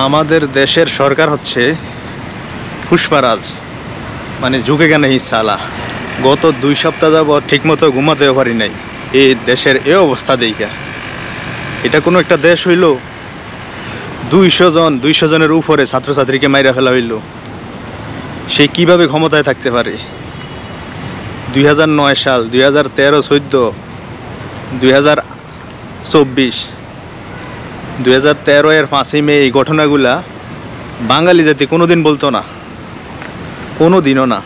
আমাদের দেশের সরকার হচ্ছে পুষ্পারাজ, মানে যুগে জ্ঞানে সালা। গত 2 সপ্তাহ যাবৎ ঠিকমতো ঘুমাতেও পারি নাই এই দেশের এই অবস্থা দেখা। এটা কোনো একটা দেশ হইল? 200 জনের উপরে ছাত্রছাত্রীকে মাইরা ফেলা হইল, সে কিভাবে ক্ষমতায় থাকতে পারে? 2009 সাল, 2013, 14, 2024, 2013 এর 5ই মে এই ঘটনাগুলা বাঙালি জাতি কোনোদিন বলতো না, কোনোদিনও না।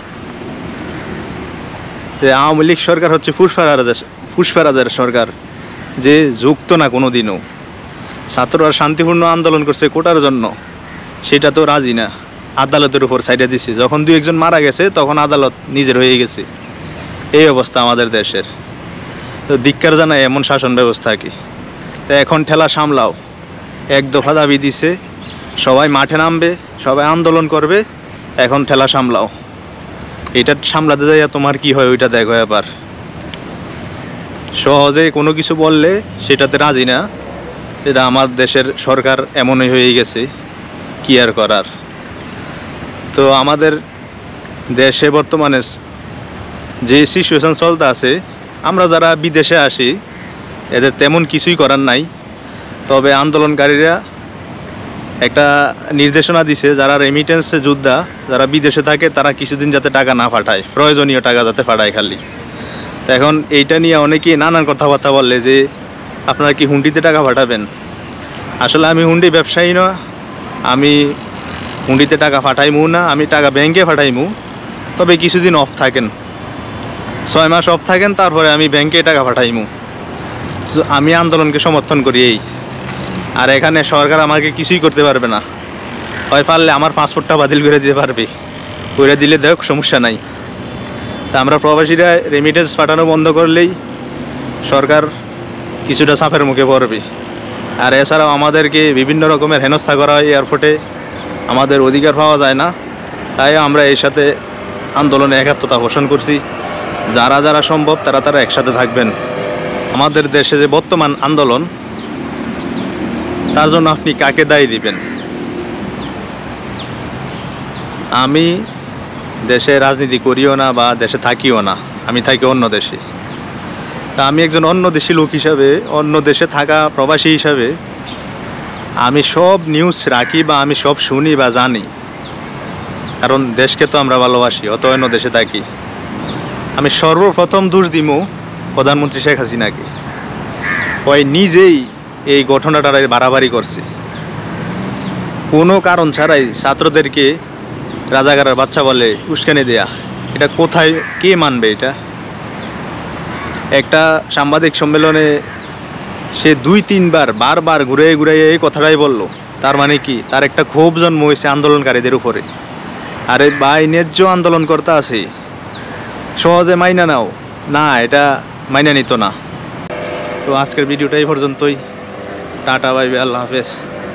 যে আওয়ামী লীগ সরকার হচ্ছে পুষ্পারাজের সরকার, যে যুক্ত না কোনোদিনও। ছাত্ররা শান্তিপূর্ণ আন্দোলন করছে কোটার জন্য, সেটা তো রাজি না, আদালতের উপর সাইডে দিচ্ছে। যখন 2-1 মারা গেছে তখন আদালত নিজের হয়ে গেছে। এই অবস্থা আমাদের দেশের। তো ধিক্কার জানায় এমন শাসন ব্যবস্থা কি। তো এখন ঠেলা সামলাও, 1 দফা দাবি দিছে, সবাই মাঠে নামবে, সবাই আন্দোলন করবে। এখন ঠেলা সামলাও, এটা সামলাতে যাইয়া তোমার কি হয় ওইটা দেখো। এবার সহজে কোনো কিছু বললে সেটাতে রাজি না। এটা আমার দেশের সরকার এমনই হয়ে গেছে, কি আর করার। তো আমাদের দেশে বর্তমানে যে সিচুয়েশন চলতে আছে, আমরা যারা বিদেশে আসি এদের তেমন কিছুই করার নাই। তবে আন্দোলনকারীরা একটা নির্দেশনা দিছে, যারা রেমিটেন্সে যোদ্ধা, যারা বিদেশে থাকে, তারা কিছুদিন যাতে টাকা না পাঠায়, প্রয়োজনীয় টাকা যাতে পাঠায় খালি। তো এখন এইটা নিয়ে অনেকেই নানান কথাবার্তা বললে যে আপনারা কি হুন্ডিতে টাকা পাঠাবেন। আসলে আমি হুন্ডি ব্যবসায়ী না, আমি হুন্ডিতে টাকা পাঠাইমু না, আমি টাকা ব্যাংকে পাঠাইমু। তবে কিছুদিন অফ থাকেন, 6 মাস অফ থাকেন, তারপরে আমি ব্যাংকে টাকা পাঠাইমু। আমি আন্দোলনকে সমর্থন করি এই। আর এখানে সরকার আমাকে কিছুই করতে পারবে না, হয় পারলে আমার পাসপোর্টটা বাতিল করে দিতে পারবে, করে দিলে দেখ সমস্যা নাই। তা আমরা প্রবাসীরা রেমিটেন্স পাঠানো বন্ধ করলেই সরকার কিছুটা চাপের মুখে পড়বে। আর এছাড়াও আমাদেরকে বিভিন্ন রকমের হেনস্থা করা হয় এয়ারপোর্টে, আমাদের অধিকার পাওয়া যায় না। তাই আমরা এর সাথে আন্দোলনে একাত্মতা পোষণ করছি। যারা যারা সম্ভব তারা একসাথে থাকবেন। আমাদের দেশে যে বর্তমান আন্দোলন, তার জন্য আপনি কাকে দায়ী দিবেন? আমি দেশে রাজনীতি করিও না বা দেশে থাকিও না, আমি থাকি অন্য দেশে। তা আমি একজন অন্য দেশি লোক হিসাবে, অন্য দেশে থাকা প্রবাসী হিসাবে আমি সব নিউজ রাখি বা আমি সব শুনি বা জানি, কারণ দেশকে তো আমরা ভালোবাসি, অত অন্য দেশে থাকি। আমি সর্বপ্রথম দোষ দিব প্রধানমন্ত্রী শেখ হাসিনাকে। ওই নিজেই এই ঘটনাটা বাড়াবাড়ি করছে, কোনো কারণ ছাড়াই ছাত্রদেরকে রাজাকারের বাচ্চা বলে উস্কানি দেয়া। এটা কোথায়, কে মানবে এটা? একটা সাংবাদিক সম্মেলনে সে 2-3 বার বারবার ঘুরে ঘুরে এই কথাটাই বলল। তার মানে কি, তার একটা ক্ষোভ জন্ম হয়েছে আন্দোলনকারীদের উপরে। আরে ভাই, ন্যায্য আন্দোলন করতে আছে, সহজে মাইনা নাও না, এটা মাইনা নিত না। তো আজকের ভিডিওটা এই পর্যন্তই। টাটা, বাই বাই, আল্লাহ হাফেজ।